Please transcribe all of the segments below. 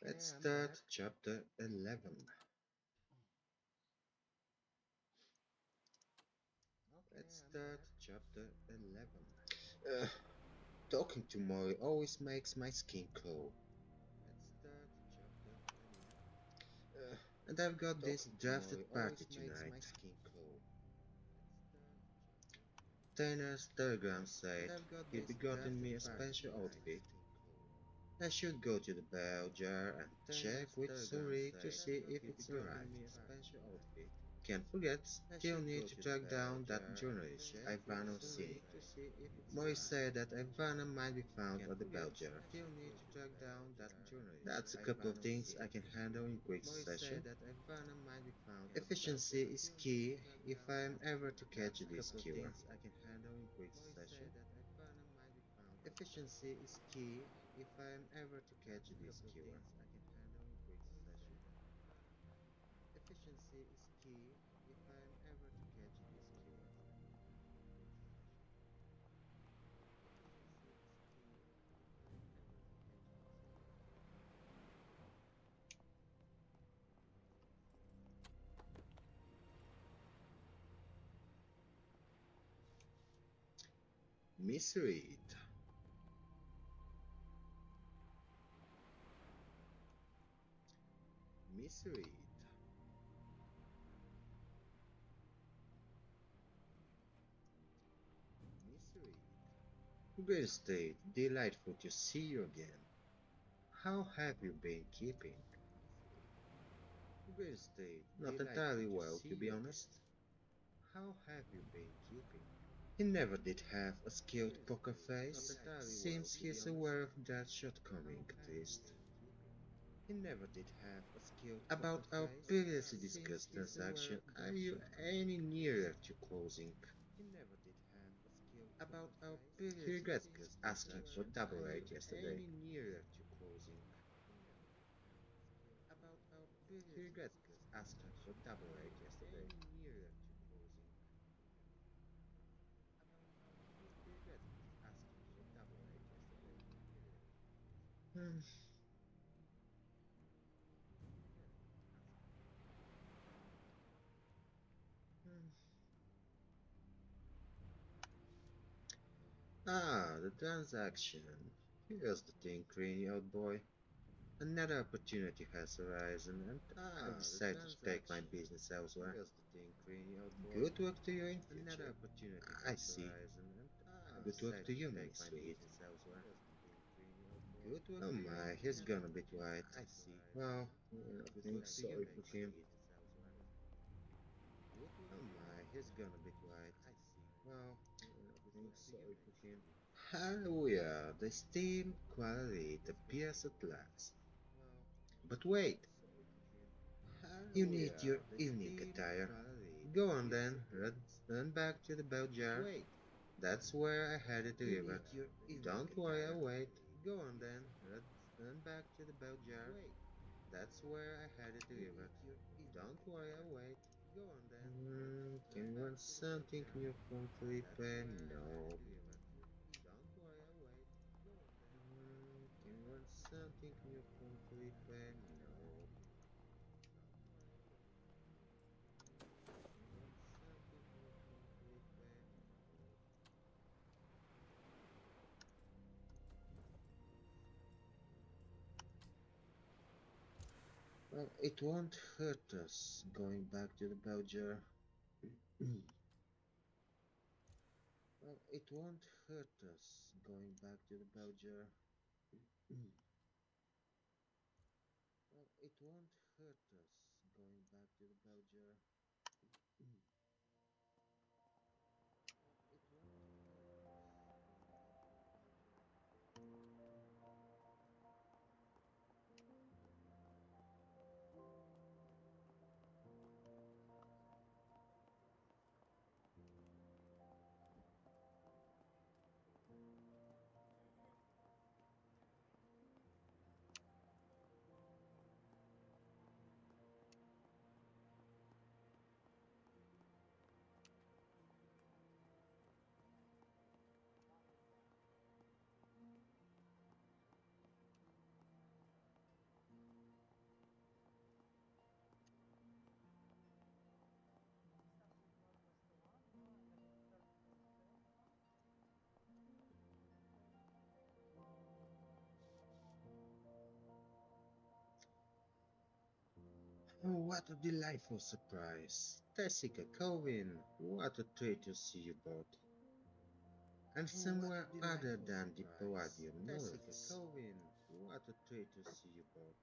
Let's start chapter 11. Let's start chapter 11. Uh, Talking to Mori always makes my skin crawl. Let's start chapter 11. And I've got this drafted party tonight. Tanner's telegram said he'd be gotten me a special outfit. I should go to the bell jar and check with Suri to see if it's arrived. Can't forget, still need to track down that journalist, Ivano Cynic. Mori said that Ivana might be found at the bell jar. That's a couple of things I can handle in quick succession. Efficiency is key if I am ever to catch this killer. Efficiency is key if I am ever to catch this killer. Efficiency is key if I am ever to catch this killer. Misread. Misread. Misread. Great state, delightful to see you again. How have you been keeping? Great state, not entirely well, to be honest. How have you been keeping? He never did have a skilled poker face. Seems he's aware of that shortcoming, at least. He never did have a skilled About our previously discussed transaction, are you any nearer to closing? He never did have a skilled About our previously He regrets asking for double rate yesterday. Any nearer to closing? About our previously He regrets asking for double rate yesterday. Any nearer to closing? He regrets asking for double rate yesterday. The transaction. Here's the thing, Greeny, old boy. Another opportunity has arisen, and I've decided to take my business elsewhere. Here's the thing, Greeny, old boy. Good work to you in future. Another opportunity I see. Good work to you, Miss Reed. Good work oh my, he's gone a bit white. I see. Well, I think sorry for him. Oh my, he's gone a bit white. I see. Well, I think sorry for him. Hallelujah, the steam quality appears at last. But wait, you need your evening attire. Go on then, run back to the bell jar. That's where I had it delivered. Don't worry, I'll wait. Go on then, run back to the bell jar. That's where I had it delivered. Don't worry, I'll wait. Go on then. Can you want something new from Felipe? No. Don't worry, I'll wait. Go on then. Can you want something new from Felipe? No. Well, it won't hurt us going back to the bell jar. Well, it won't hurt us going back to the bell jar. Well, it won't hurt us going back to the bell jar. It won't. What a delightful surprise! Tessica Colvin, what a treat to see you both. And somewhere other than the Palladium North. Colvin, what a treat to see you both.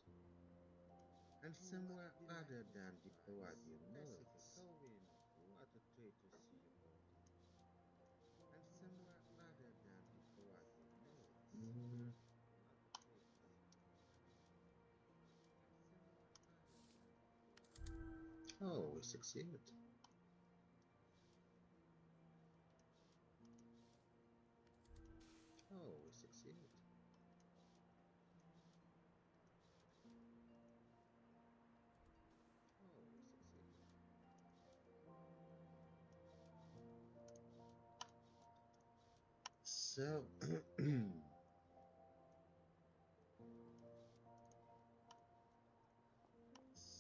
And somewhere other than the Palladium North. Colvin, what a treat to see you both. And somewhere other than the Palladium North. What a treat to see you both. And somewhere other than the Palladium. Oh, we succeeded. Oh, we succeeded. Oh, we succeeded. So,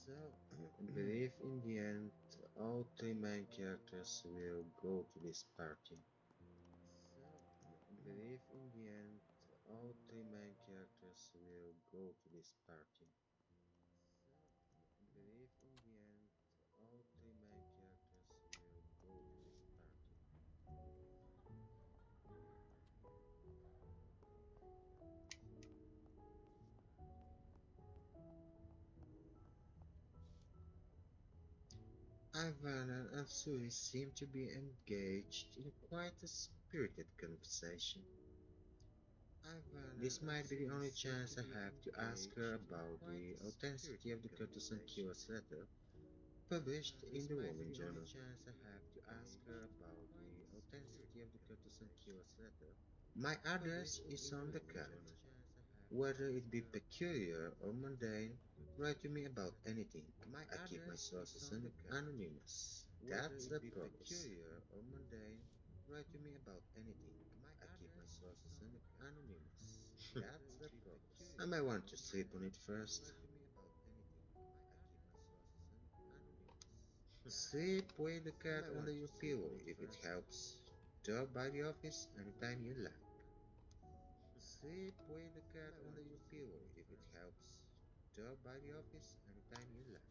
so, I believe in the end, all three main characters will go to this party. So, I believe in the end, all three main characters will go to this party. So, I believe in the end, all three main characters will go to this party. Ivana and Suri seem to be engaged in quite a spirited conversation. This might be the only chance I have to ask her about the authenticity of the Curtis and Kio's letter published in the Woman Journal. My address is on the card. Whether it be peculiar or mundane, write to me about anything. I keep my sources anonymous. That's the purpose. Write to me about anything. I keep my sources anonymous. That's the purpose. I might want to sleep on it first. Sleep with the cat under your pillow if it helps. Drop by the office anytime you like. Sleep with the cat under your pillow if it helps. Drop by the office anytime you like.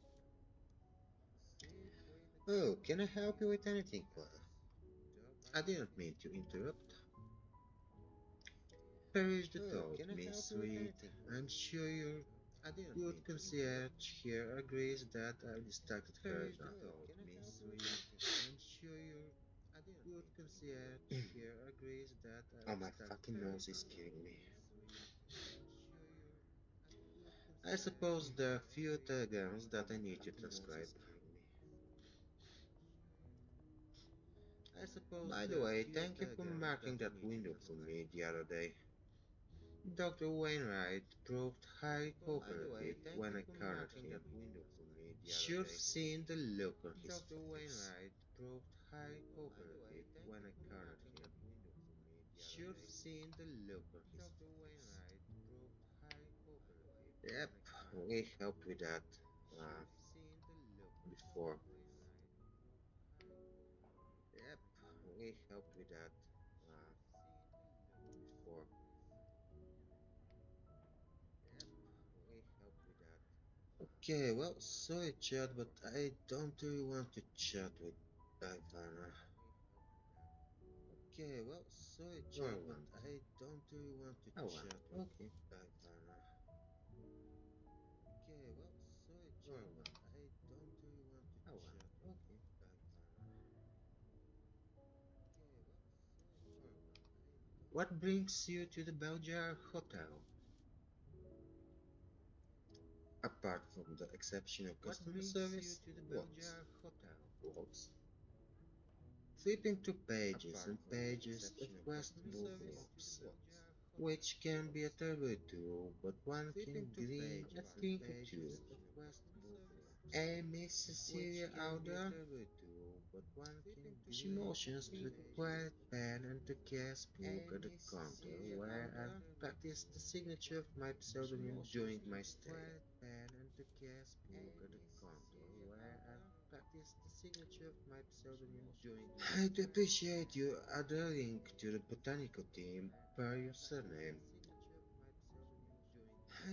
Oh, can I help you with anything, Clara? I didn't mean to interrupt. Perish the thought, Miss Reed. I'm sure your good concierge here agrees that I distracted her enough. Miss Reed. I'm sure your good concierge here agrees that I. Oh, my fucking nose is killing me. I suppose there are a few telegrams that I need to transcribe. By the way, thank you for marking that window for me the other day. Dr. Wainwright proved highly cooperative when I cornered him. Should have seen the look on his face. Should have seen the look on his face. Yep, we helped with that uh, before. Yep, we helped with that uh, before. Yep, we helped with that. Okay, well, sorry, Chad, but I don't really want to chat with Ivana. Okay, well, sorry, Chad, but I don't really want to chat with Ivana. Okay, well, sorry, Chad, but I don't really want to chat with Ivana. What brings you to the Beljar Hotel? Apart from the exceptional customer service, what? Walks. Flipping through pages and pages of quest book ropes, which can be a terrible tool, but one can glean a thing or two. Hey, Miss Cecilia Alder? She motions to the quiet pen and the cast book at the counter where I've practiced the signature of my pseudonym during my stay. I'd appreciate you add a link to the botanical team per your surname.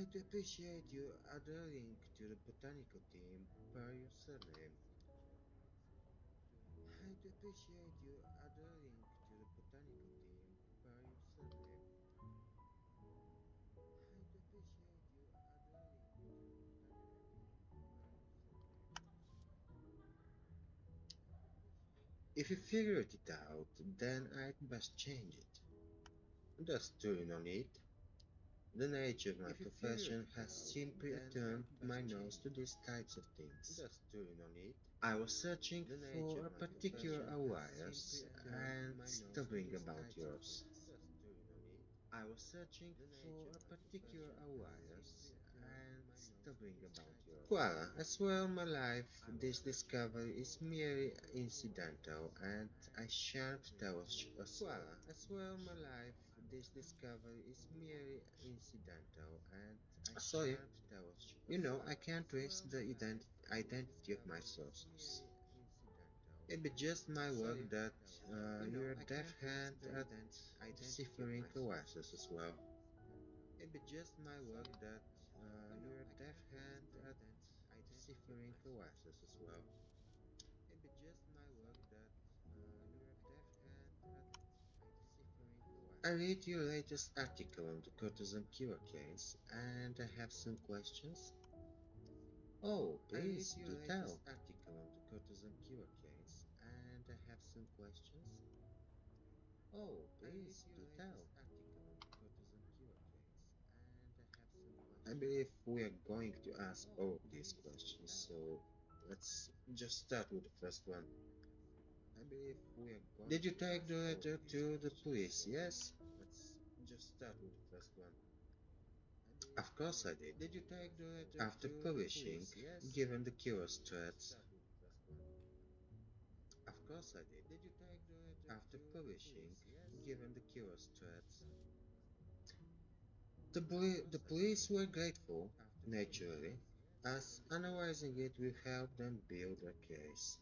I'd appreciate you add a link to the botanical team per your surname. I'd appreciate you add a link to the botanical team per your surname. I'd appreciate you add a link to the botanical team per your surname. If you figured it out, then I'd best change it. There's truly no need. The nature of my profession has simply turned my nose to these types of things. I was searching for a particular alias and stumbling about yours. I was searching for a particular alias and stumbling about yours. Well, as well, my life, this discovery is merely incidental, and I shan't tell a soul. Well, as well, my life, this discovery is merely incidental, and I sorry, shan't tell a soul. You know, I can't trace the identity of my sources. Maybe just my luck that you're a deaf hand at deciphering oasis as well. Maybe just my luck that you're a deaf hand at deciphering oasis as well. Maybe just my luck that you're a deaf hand at deciphering oasis. I read your latest article on the courtesan killer case, and I have some questions. Oh, please do tell. Article on the courtesan killer case, and I have some questions. Oh, please do tell. Article on the courtesan killer case, and I have some questions. I believe we are going to ask all of these questions, so let's just start with the first one. I believe we are going. Did you take the letter to the police? Yes. Let's just start with the first one. Of course I did. Did you take the letter after publishing, yes, given the killer's threats? Of course I did. Did you take the letter after publishing, yes, given the killer's threats? The police were grateful, naturally, as analyzing it will help them build a case.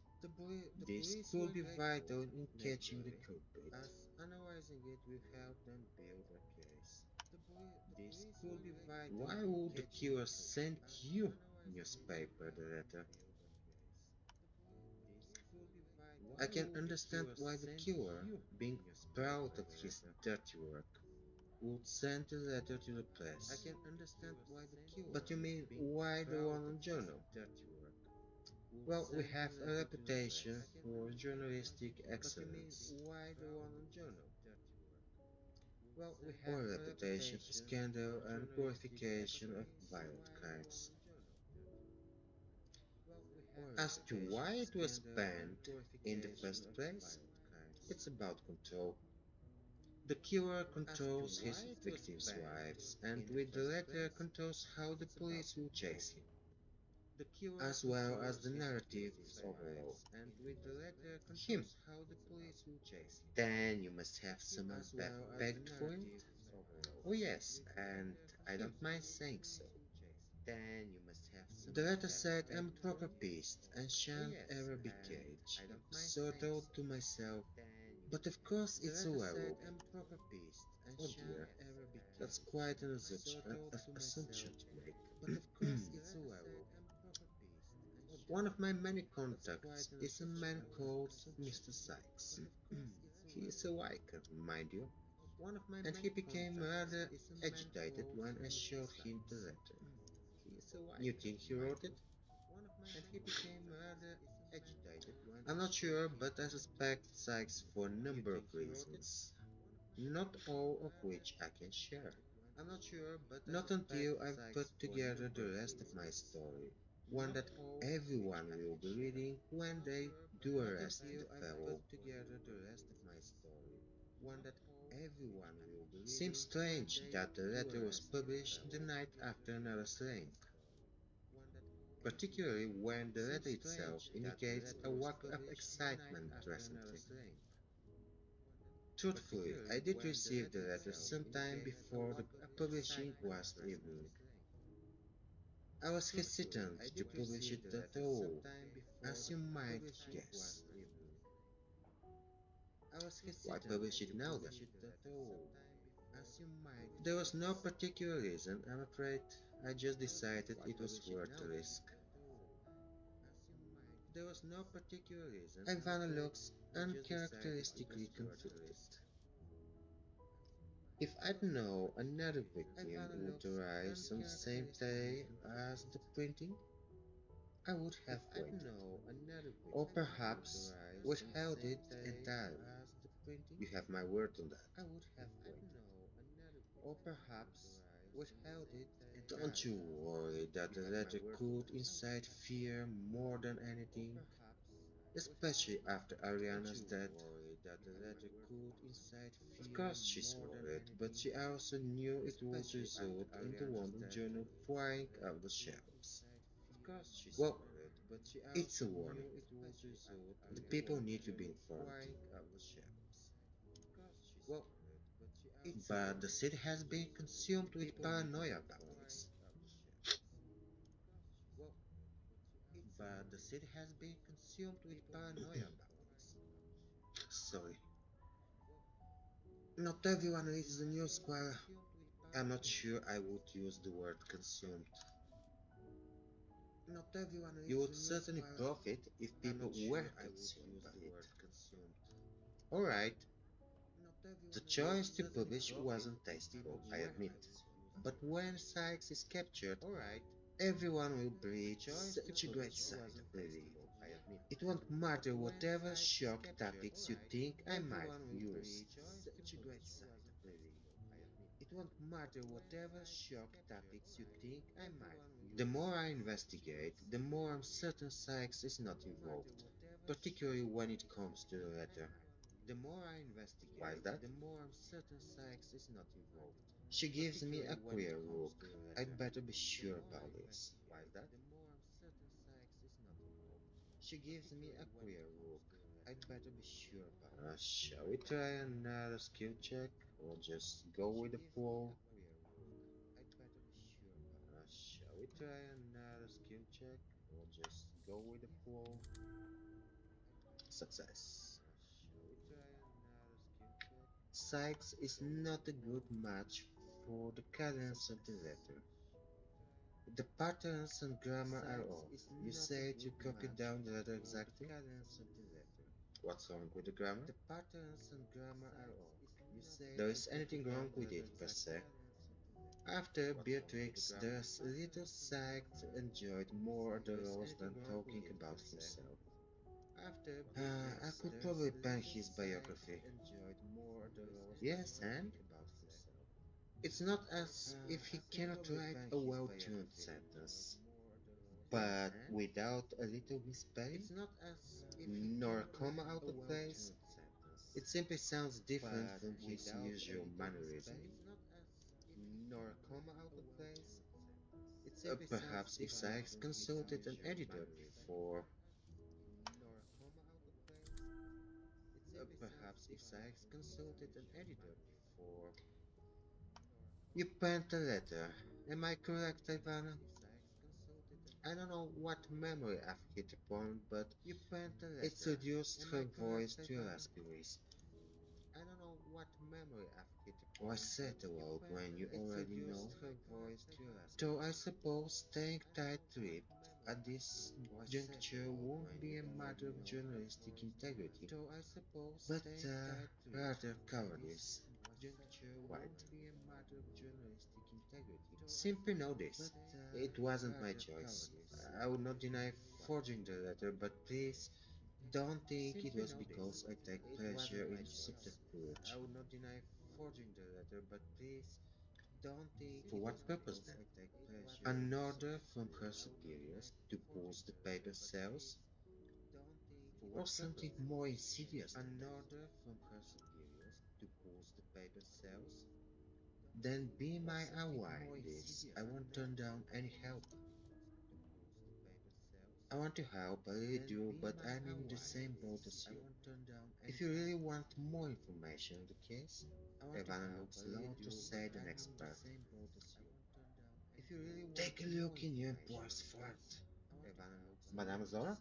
This could be vital in catching the culprit. As analyzing it will help them build a case. This could be vital. Why would the killer send you, newspaper, the letter? I can understand why the killer, being proud of his dirty work, would send a letter to the press. I can understand why the killer. But you mean why the London Journal? Well, we have a reputation for journalistic excellence. Why the London Journal? Well, we have or a reputation for scandal and glorification of violent crimes. As to why it was banned in the first place, it's about control. The killer controls his victims' lives, and with the letter controls how the police will chase him, as well as the narratives overall. And with the letter controls how the police will chase him. Then you must have someone pegged for him? Oh yes, and I don't mind saying so. Then you must have some. The letter said I'm a proper beast and shan't ever be caged. So I thought to myself, but of course it's a werewolf. Oh dear, that's quite an assumption to make. But of course it's a werewolf. One of my many contacts is a man called Mr. Sykes. He is a Viker, mind you, and he became rather agitated when I showed him the letter. You think he wrote it? And he became rather agitated when I'm not sure, but I suspect Sykes for a number of reasons, not all of which I can share. I'm not sure, but not until I've put together the rest of my story, one that everyone will be reading when they do arrest the fellow. One that everyone will be reading. Seems strange that the letter was published the night after another slaying, particularly when the letter itself indicates a lack of excitement recently. Truthfully, I did receive the letter sometime before the publishing last evening. I was hesitant to publish it at all, as you might guess. Why publish it now then? There was no particular reason, I'm afraid. I just decided it was worth the risk. Ivana looks uncharacteristically conflicted. If I'd known another victim would arise on the same day as the printing, I would have waited. Or perhaps withheld it entirely. You have my word on that. Don't you worry that the letter could incite fear more than anything, especially after Ariana's death. Of course she's worried, but she also knew it would result in the Wonder Journal flying off the shelves. Well, it's a warning. The people need to be informed. But the city has been consumed with paranoia about this. Sorry. Not everyone reads the news, Squire. I'm not sure I would use the word consumed. You would certainly profit if people were consumed by it. Alright, the choice to publish wasn't tasteful, I admit. But when Sykes is captured, everyone will breathe such a great sigh of relief. It won't matter whatever shock tactics you think I might use. The more I investigate, the more I'm certain Sykes is not involved, particularly when it comes to the letter. Why is that? She gives me a queer look. I'd better be sure about this. Shall we try another skill check or just go with the flow? Success. Sykes is not a good match for the cadence of the letter. The patterns and grammar are off. You said you copied down the letter exactly? What's wrong with the grammar? There is anything wrong with it, per se. After Beatrix, there's little Sykes enjoyed more the roles than talking about himself. I could probably pen his biography. Yes, and? It's not as if he cannot write a well-tuned sentence, but without a little misspelling, nor a comma out of place, it simply sounds different from his usual mannerism. Perhaps if Sykes consulted an editor before, you penned a letter. Am I correct, Ivana? I don't know what memory I've hit upon, but it's reduced her voice to a raspy whisper. Why say it aloud when you already know? Though I suppose staying tight-lipped at this juncture won't be a matter of journalistic integrity, but rather cowardice. Quite. Simply know this. It wasn't my choice. I would not deny forging the letter, but please don't think it was because I take pleasure in subterfuge. For what purpose then? An order from her superiors to pulse the paper sales? Or something more insidious than that? Then be my ally in this. I won't turn down any help. I want to help, I really do, but I'm in the same boat as you. If you really want more information on the case, Evan looks long to say the next part. Take a look in your employer's flat. Madame Zora?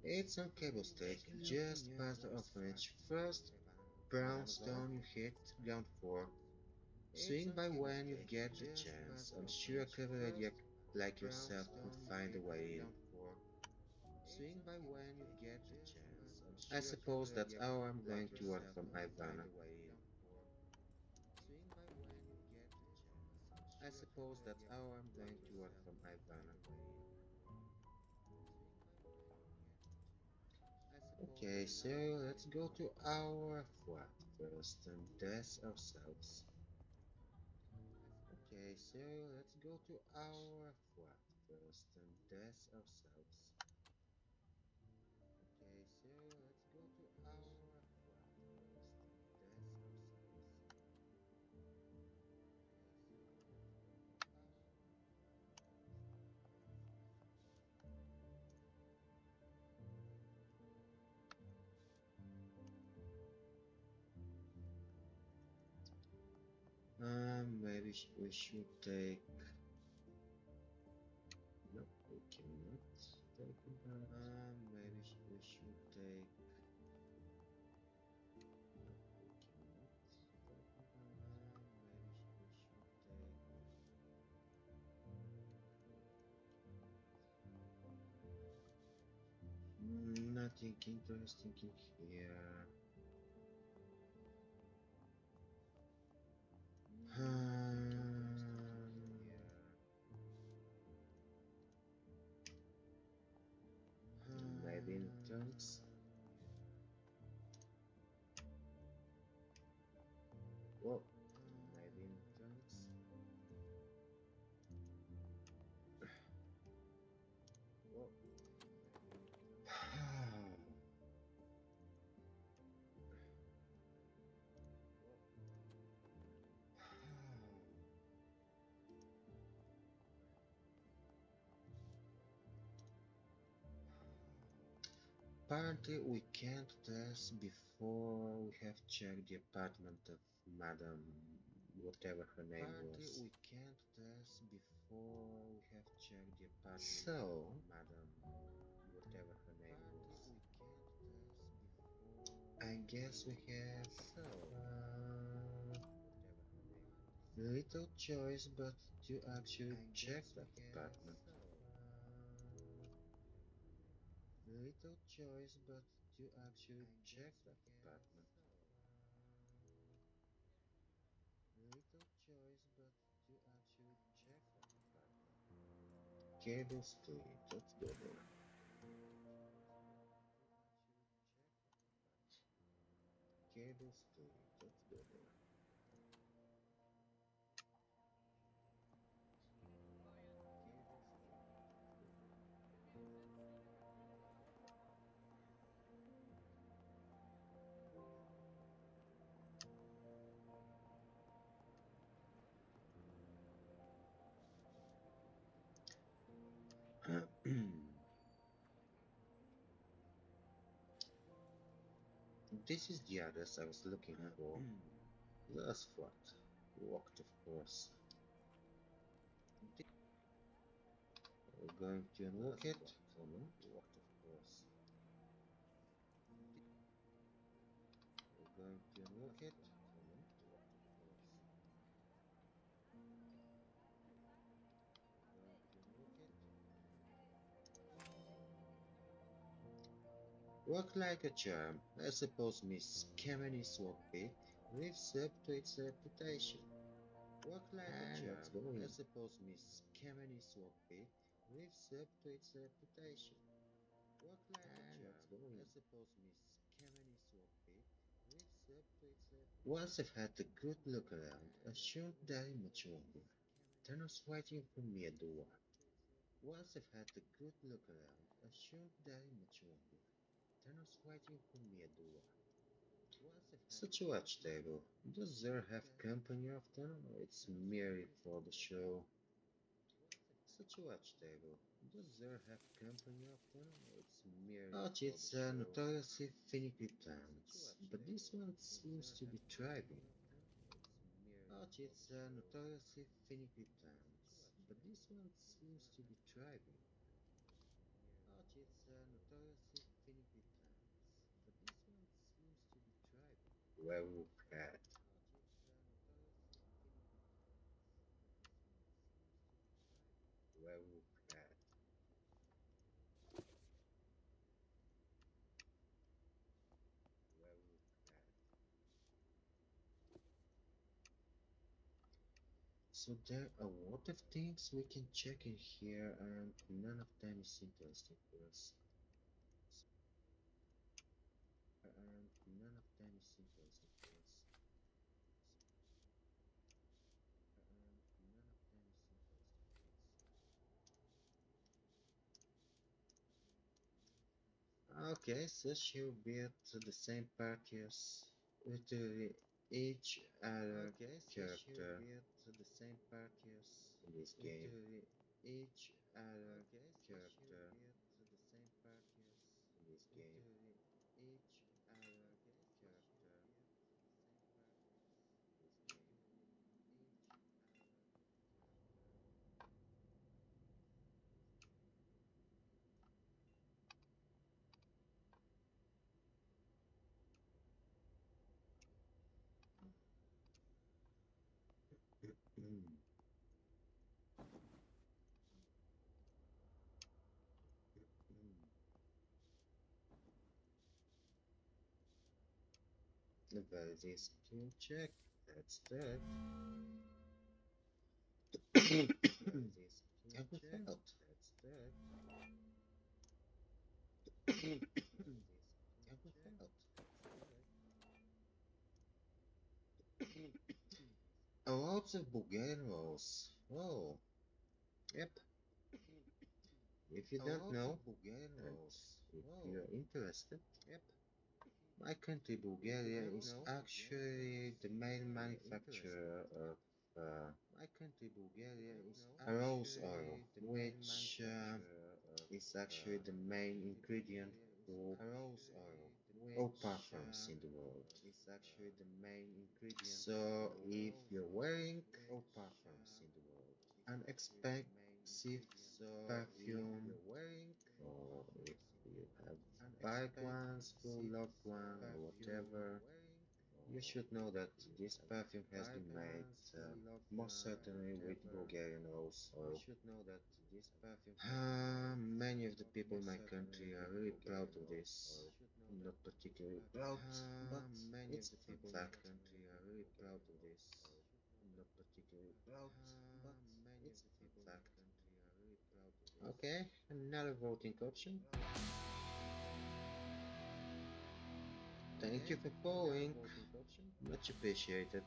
It's on Cable Street, just past the orphanage. First, Brownstone you hit ground 4. Swing by when you get the chance. I'm sure a clever idiot like yourself could find a way in. Swing by when you get the chance. I suppose that's how I'm going to work from Ivana. I suppose that's how I'm going to work from Ivana. Okay, so let's go to our flat first and dress ourselves. Okay, so let's go to our flat first and dress ourselves. Okay, so let's go to our flat first and dress ourselves. Maybe we should take. No, we cannot take that. Maybe we should take. No, we cannot take that. Maybe we should take. Nothing interesting in here. Maybe in trunks. Well, maybe in trunks. Well, apparently we can't test before we have checked the apartment of Madam whatever her name was. We can't test before we have checked the apartment so, of Madam whatever her name was. We can't test before I guess we have little choice but to actually check that apartment. Little choice but to actually check that apartment. Little choice but to actually check that apartment. Cable split, let's go there. Cable split, let's go there. Cable split. This is the address I was looking for. That's what. Walked, of course. We're going to unlock it. Moment. Walked, of course. We're going to unlock it. Moment. Walked, of course. We're going to unlock it. Work like a charm. I suppose Miss Kameni's workpit lives up to its reputation. Work like a charm. I suppose Miss Kameni's workpit lives up to its reputation. Work like a charm. I suppose Miss Kameni's workpit lives up to its reputation. Once I've had a good look around, I shouldn't die much longer. Thanos waiting for me at the door. Once I've had a good look around, I shouldn't die much longer. Thanos waiting for me at the door. Such a watch table. Does Zer have company often, or it's merely for the show? Such a watch table. Does Zer have company often, or it's merely Orchids are notoriously finicky plants, but this one seems to be thriving. Orchids are notoriously finicky plants, but this one seems to be thriving. Orchids are notoriously finicky plants, but this one seems to be thriving. werewolf hat, werewolf hat. Werewolf hat. So there are a lot of things we can check in here, and none of them is interesting for us. And none of them is interesting for us. And none of them is interesting for us. Okay, so she'll be at the same parties with each other character in this game. Each other character in this game. Each other character in this game. Ability skill check. That's that. And we failed. That's that. And we failed. Lots of Bulgarian rolls. Oh, yep. If you don't know, and if you're interested, yep. My country, Bulgaria, is actually the main manufacturer of rose oil, which is actually the main ingredient for all parfums in the world. So if you're wearing an expensive perfume, or if you have bad ones for loved one or whatever, you should know that this perfume has been made most certainly with Bulgarian rose oil. Many of the people in my country are really proud of this. Not particularly proud, but it's a fun fact. Okay, another voting option. Thank you for following. Much appreciated.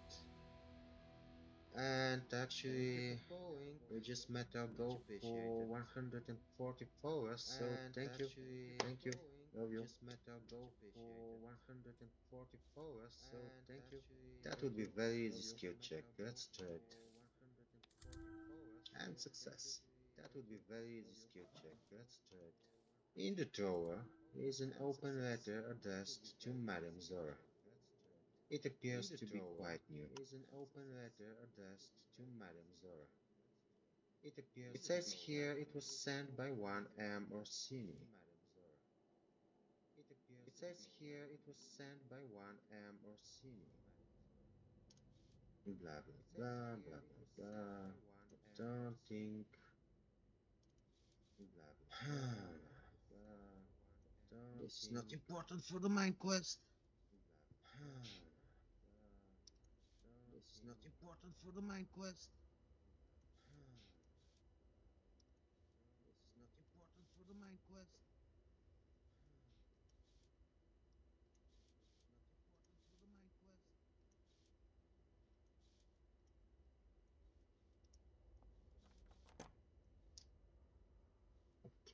And actually, we just met our goal for 140 followers, so thank you. Thank you. Love you. That would be very easy skill check. Let's try it. And success. In the drawer is an open letter addressed to Madame Zora. It appears to be quite new. It says here it was sent by one M. Orsini. Blah blah blah blah blah blah. I don't think. This is not important for the main quest. This is not important for the main quest. This is not important for the main quest.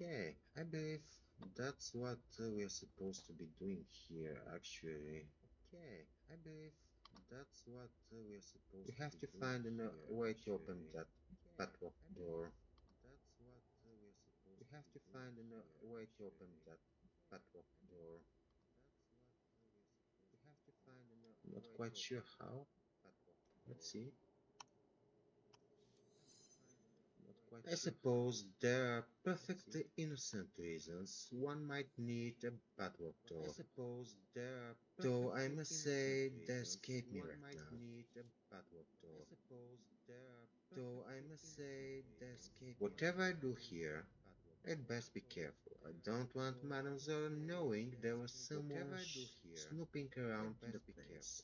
Okay, I believe that's what we're supposed to be doing here, actually. We have to find a way to open that padlock door. Not quite sure how. Let's see. I suppose there are perfectly innocent reasons one might need a padlock door. Though I must say they escape me right now. Whatever I do here, I'd best be careful. I don't want Madame Zora knowing there was someone snooping around the place.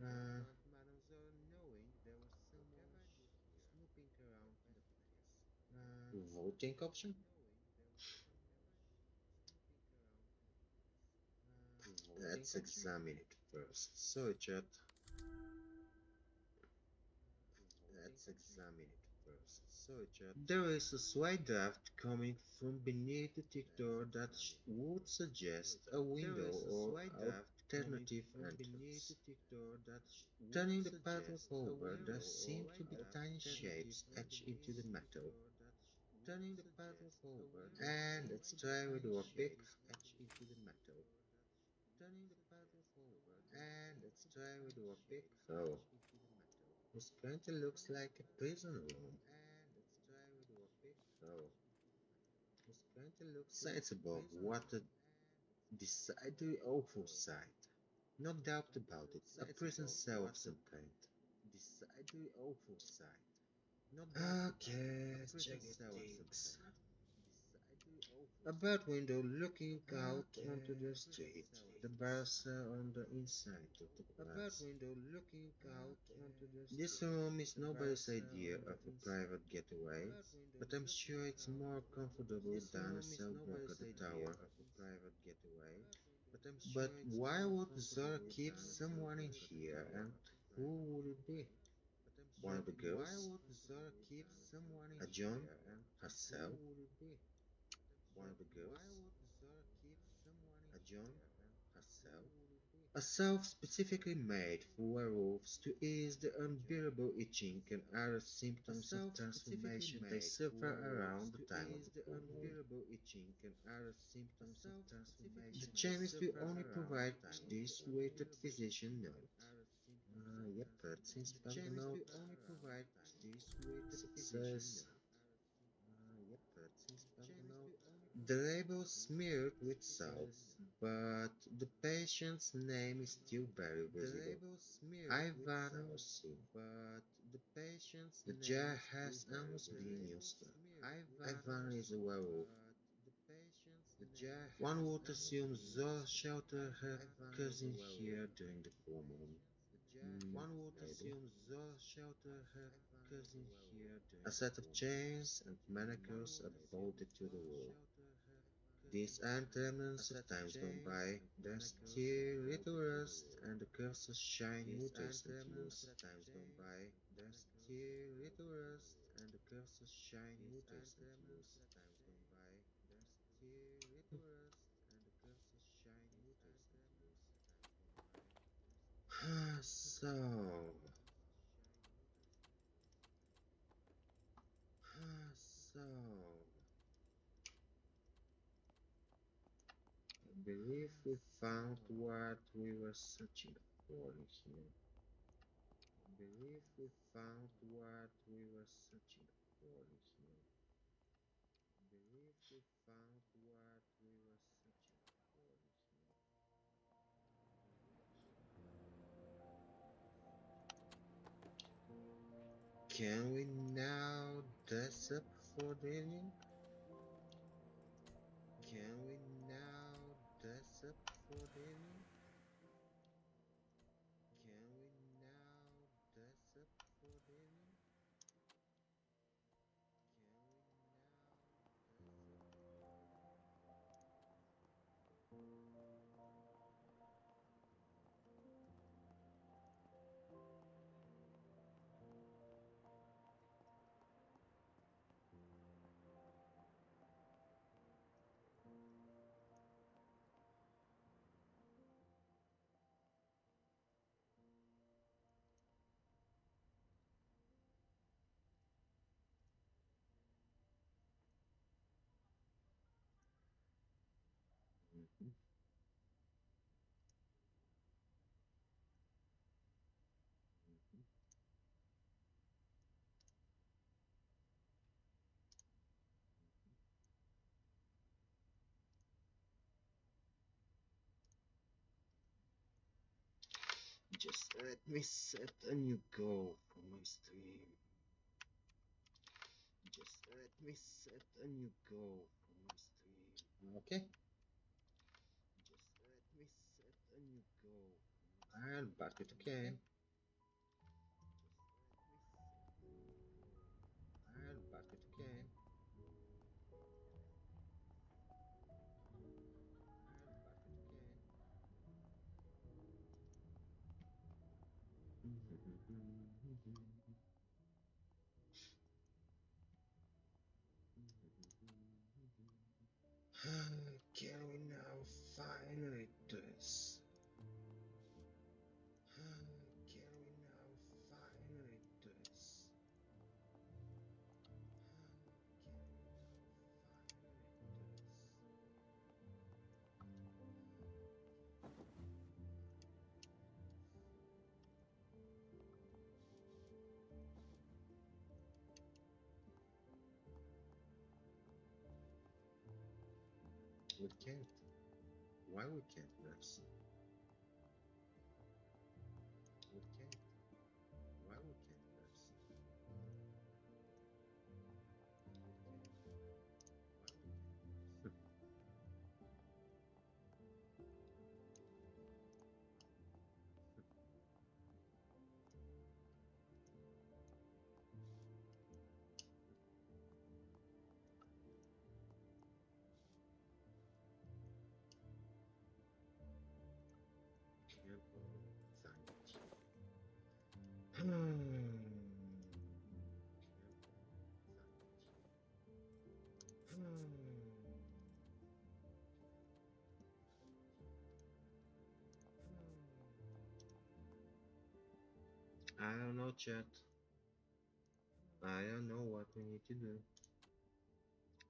Uh, Voting option? Let's examine it first. So, Chat, there is a slight draft coming from beneath the ticker that would suggest a window or alternative entrance. Turning the padlock over, there seem to be tiny shapes etched into the metal. And let's try with our pick. So, this currently looks like a prison room. Sensible, what a decidedly awful sight. No doubt about it, a prison cell of some kind. Okay, let's check things. A bird window looking out onto the street. The bars are on the inside of the glass. This room is nobody's idea of a private getaway, but I'm sure it's more comfortable than a cell block at the tower. But why would Zora keep someone in here, and who would it be? One of the girls? A John? Herself? A salve specifically made for werewolves to ease the unbearable itching and other symptoms of transformation they suffer around the time of the full moon. The chemist will only provide this with a physician note. Yep, that seems spell the note. Success. The label smeared with salt, but the patient's name is still very visible. Ivan Osu. The jar has almost been used up. Ivan is a werewolf. One would assume Zora sheltered her cousin here during the full moon. Maybe. A set of chains and manacles are bolted to the wall. These aren't remnants of times gone by. There's still little rust, and the curses shine with recent use. So, so, I believe we found what we were searching for here. Can we now dress up for the evening? Mhm. Just let me set a new goal for my stream. Just let me set a new goal for my stream. Okay. Just let me set a new goal for my stream. I'll back it again. I'll back it again. I'll back it again. Can we now finally do this? Can we now finally do this? Can we now finally do this? We can't. Why we can't, nurse? We can't. Why we can't, nurse? We can't. Why we can't, nurse? Can't anxiety. Can't I don't know, chat. I don't know what we need to do.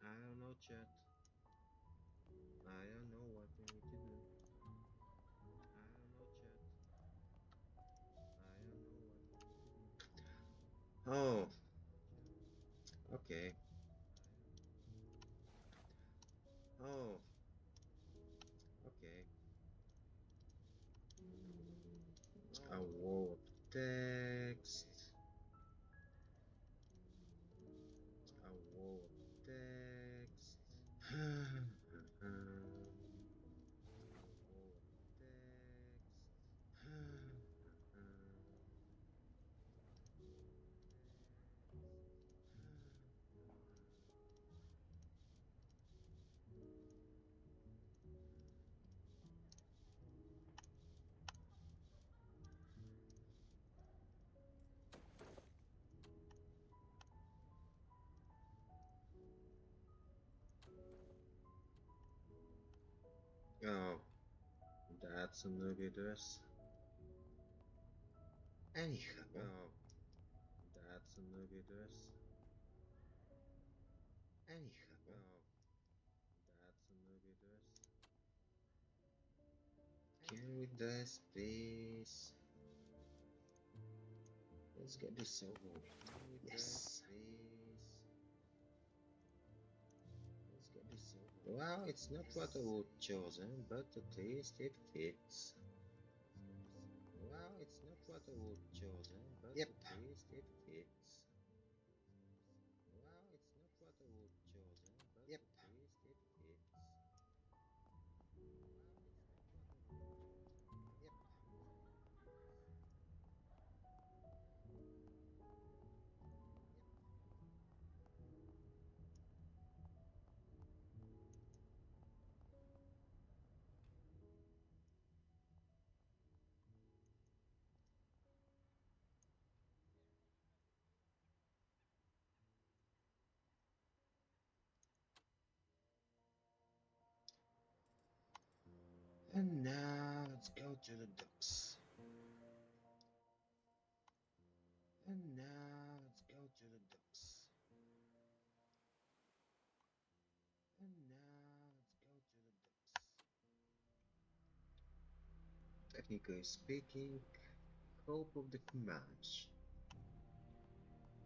I don't know, chat. I don't know what we need to do. I don't know, chat. I don't know what we need to do. Oh, okay. Oh, okay. A wall of text. A wall of text. A wall of text. Oh, that's a newbie dress. Anyhow, oh, that's a newbie dress. Anyhow, oh, that's a newbie dress. Can we do this, please? Let's get this over with. Yes. Please. Let's get this over. Well, it's not what I would chosen, but at least it fits. Well, it's not what I would chosen, but at least it fits. Well, it's not what I would chosen, but at least it fits. Well, it's not what I would chosen. Yep. And now let's go to the docks. And now let's go to the docks. And now let's go to the docks. Technically speaking, hope of the match.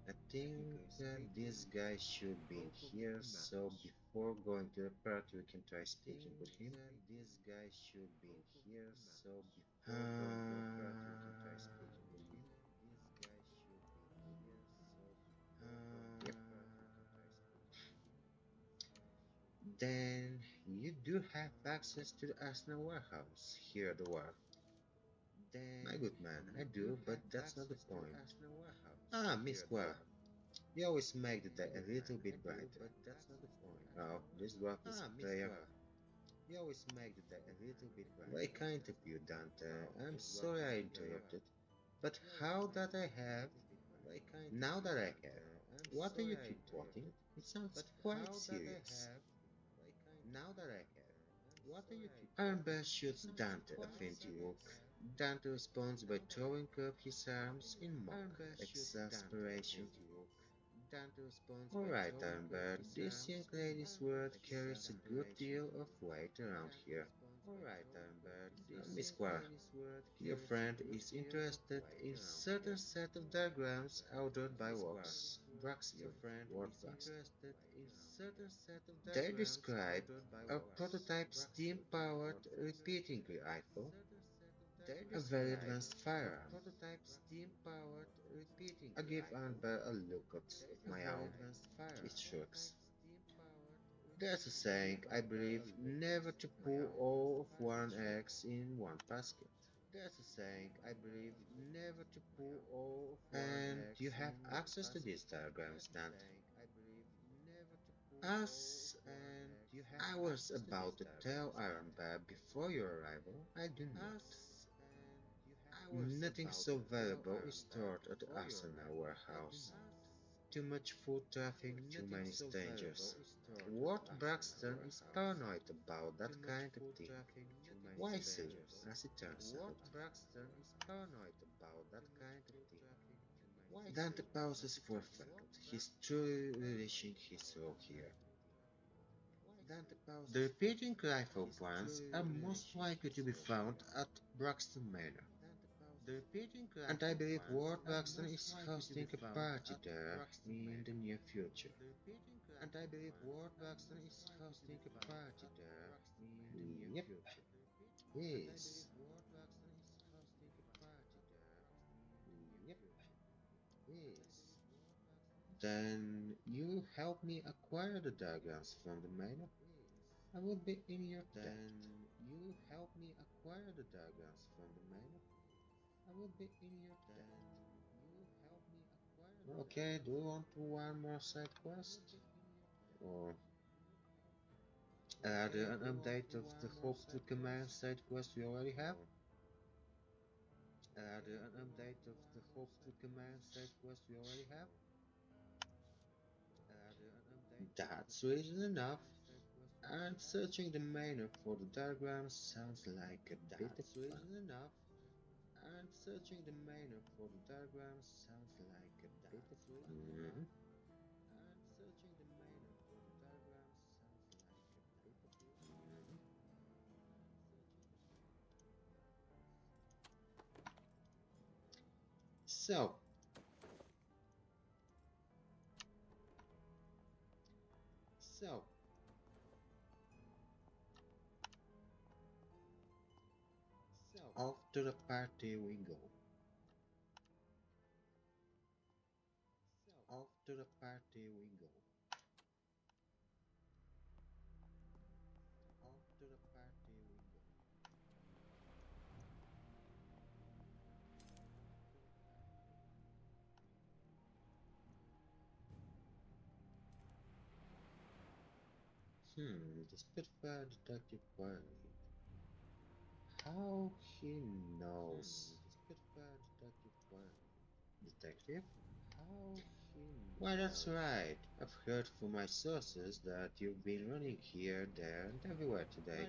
I think that this guy should be in here, so before going to the party we can try speaking with him. This guy should be in here, so before going to the party we can try do have access to the Arsenal warehouse here at the wharf. My good man, I do, but that's not the point. Ah, Miss Guerra, you always make the day a little bit brighter. Oh, this dwarf is a player. Very kind of you, Dante. I'm sorry I interrupted. But how that I have, now that I have, what are you two plotting? It sounds quite serious. Armbar shoots Dante a fainty look. Dante responds by throwing up his arms in mock exasperation. Alright, Armbar, this young lady's word carries a good deal of weight around here. Miss Quara, your friend is interested in certain set of diagrams outlined by Braxton, Ward Braxton. They describe a prototype steam-powered repeating rifle, a very advanced firearm. I give Amber a look of my own. It shrugs. There's a saying, I believe, never to put all of one eggs in one basket. And you have access to these diagrams, Dante. As I was about to tell Iron Bear before your arrival, I do not. Nothing so valuable is stored at the Arsenal warehouse. Too much foot traffic, too many strangers. Ward Braxton is paranoid about that kind of thing. Wisely, as it turns out. Dante pauses for effect. He's truly relishing his role here. The repeating rifle brands are most likely to be found at Braxton Manor. And I believe Ward Braxton is hosting a party there in the near future. Yep, yes. Yep, yes. Then you help me acquire the diagrams from the manor? I would be in your debt. Okay, do you want one more side quest? Or rather an update of the Hope to Command side quest we already have? That's reason enough. And searching the manor for the diagrams sounds like a bit of fun. Mhm. So, off to the party we go. The Spitfire Detective Quietly. How he knows. Detective? Why, that's right. I've heard from my sources that you've been running here, there, and everywhere today.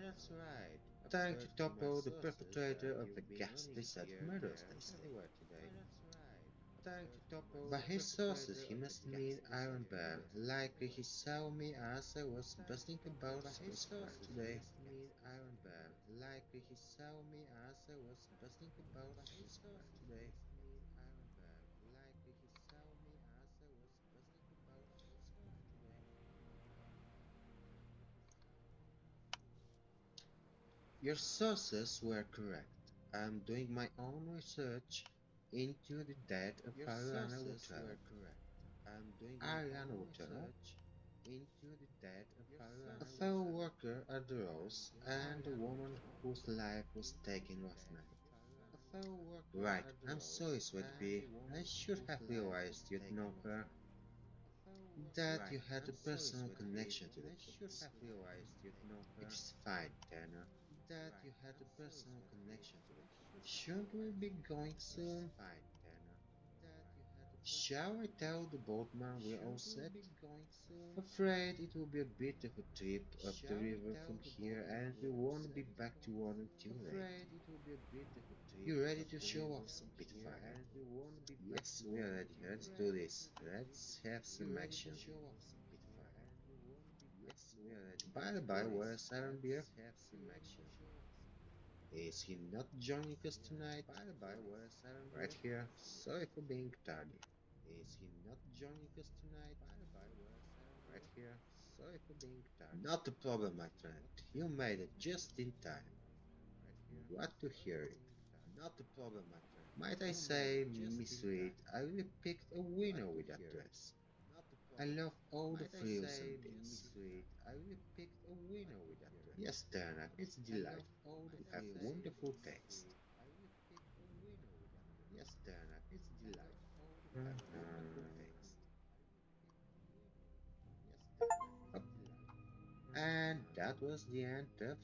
Trying to topple the perpetrator of the ghastly set of murders, they say. By his sources, he must mean Iron Bear. Likely he saw me as I was bustling about Square today. Your sources were correct. I'm doing my own research into the death of Ariana Luttrell. into the dead of a fellow worker arose and the woman whose life was taken last night. Right, I'm sorry, Sweetpea. I should have realized you'd know her, that you had a personal connection to the case. It is fine, Tanner. Shouldn't we be going soon? Shall I tell the boatman we're all set? Afraid it will be a bit of a trip up the river from here and we won't be back to one until late. You ready to show off some Spitfire? Yes, we are ready. Let's do this. Let's have some action. By the by, where's Siren Beer? Is he not joining us tonight? Right here. Sorry for being tardy. Not a problem, my friend. You made it just in time. Glad to hear it. Might I say, Miss Reed, I really picked a winner with that dress. I love all the frills on this. Yes, Turner, it's delightful. You have wonderful taste. Up. And that was the end of